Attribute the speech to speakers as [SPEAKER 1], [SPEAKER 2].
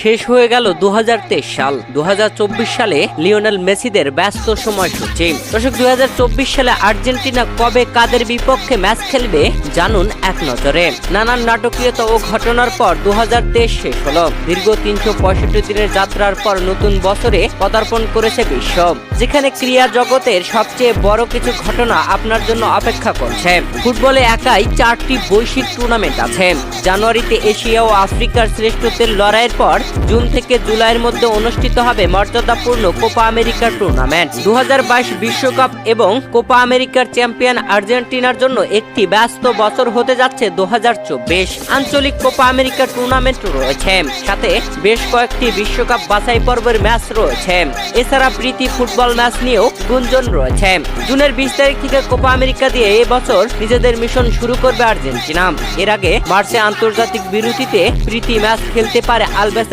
[SPEAKER 1] শেষ হয়ে গেল 2023 সাল। 2024 সালে লিওনেল মেসিদের ব্যস্ত সময়সূচি। দর্শক, 2024 সালে আর্জেন্টিনা কবে কাদের বিপক্ষে ম্যাচ খেলবে জানুন এক নজরে। নানান নাটকীয়তা ও ঘটনার পর 2023 শেষ হলো। দীর্ঘ 365 দিনের যাত্রার পর নতুন বছরে পদার্পণ করেছে বিশ্ব, যেখানে ক্রীড়া জগতের সবচেয়ে বড় কিছু ঘটনা আপনার জন্য অপেক্ষা করছে। ফুটবলে একাই 4টি বৈশ্বিক টুর্নামেন্ট আছে। জানুয়ারিতে এশিয়া ও আফ্রিকার শ্রেষ্ঠত্বের লড়াইয়ের পর জুন থেকে জুলাইয়ের মধ্যে অনুষ্ঠিত হবে মর্যাদাপূর্ণ কোপা আমেরিকার টুর্নামেন্ট। 2022 বিশ্বকাপ এবং কোপা আমেরিকার চ্যাম্পিয়ন আর্জেন্টিনার জন্য একটি ব্যস্ত বছর হতে যাচ্ছে 2024। আঞ্চলিক কোপা আমেরিকা টুর্নামেন্ট রয়েছে, সাথে বেশ কয়েকটি বিশ্বকাপ বাছাই পর্বের ম্যাচ রয়েছে। এছাড়া প্রীতি ফুটবল ম্যাচ নিয়েও গুঞ্জন রয়েছে। জুনের 20 তারিখ থেকে কোপা আমেরিকা দিয়ে এবছর নিজেদের মিশন শুরু করবে আর্জেন্টিনা। এর আগে মার্চে আন্তর্জাতিক বিরতিতে প্রীতি ম্যাচ খেলতে পারে আলভেসের